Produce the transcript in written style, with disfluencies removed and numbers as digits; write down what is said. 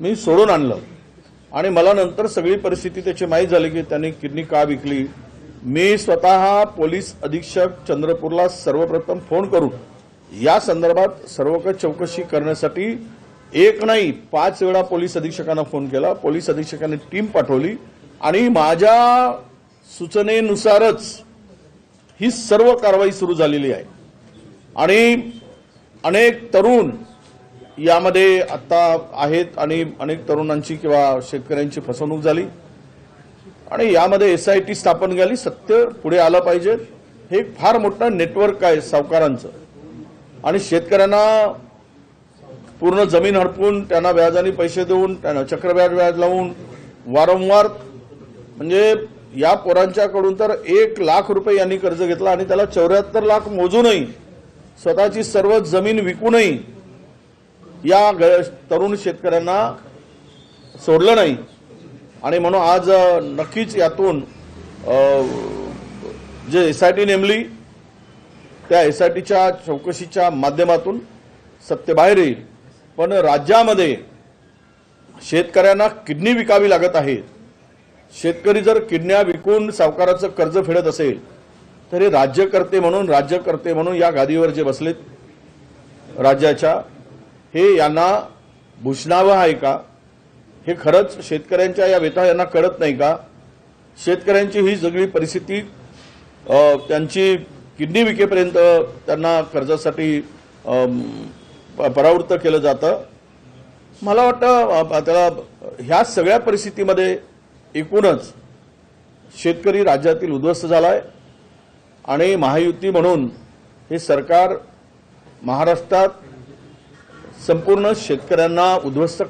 मी सोडून आणलं आणि मला नंतर सगळी परिस्थिती त्याची माहीत झाली की त्यांनी किडनी का विकली। मी स्वतः पोलीस अधीक्षक चंद्रपूरला सर्वप्रथम फोन करून या संदर्भात सर्वकष चौकशी करण्यासाठी एक नाही 5 वेळा पोलीस अधीक्षकांना फोन केला। पोलीस अधीक्षकांनी टीम पाठवली आणि माझ्या सूचनेनुसारच ही सर्व कारवाई सुरू झालेली आहे आणि अनेक तरुण यामध्ये आता आहेत आणि अनेक तरुणांची किंवा शेतकऱ्यांची फसवणूक झाली आणि यामध्ये SIT स्थापन झाली। सत्य पुढे आलं पाहिजे। हे एक फार मोठं नेटवर्क आहे सावकारांचं आणि शेतकऱ्यांना पूर्ण जमीन हडपून त्यांना व्याजाने पैसे देऊन त्यांना चक्रव्याज व्याज लावून वारंवार म्हणजे या पोरांच्याकडून तर 1 लाख रुपये यांनी कर्ज घेतला आणि त्याला 74 लाख मोजूनही स्वतःची सर्व जमीन विकूनही या तरुण शेतकऱ्यांना सोडलं नाही आणि म्हणून आज नक्कीच यातून जे SIT नेमली त्या SITच्या चौकशीच्या माध्यमातून सत्य बाहेर येईल। पण राज्यामध्ये शेतकऱ्यांना किडनी विकावी लागत आहे। शेतकरी जर किडन्या विकून सावकाराचं कर्ज फेडत असेल तर हे राज्यकर्ते म्हणून या गादीवर जे बसलेत राज्याच्या हे यांना भूषणावं आहे का? हे खरंच शेतकऱ्यांच्या या व्यथा यांना कळत नाही का? शेतकऱ्यांची ही सगळी परिस्थिती त्यांची किडनी विकेपर्यंत त्यांना कर्जासाठी परावृत्त केलं जातं। मला वाटतं त्याला ह्या सगळ्या परिस्थितीमध्ये एकूणच शेतकरी राज्यातील उद्ध्वस्त झालाय आणि महायुती म्हणून हे सरकार महाराष्ट्रात संपूर्ण शेतकऱ्यांना उद्ध्वस्त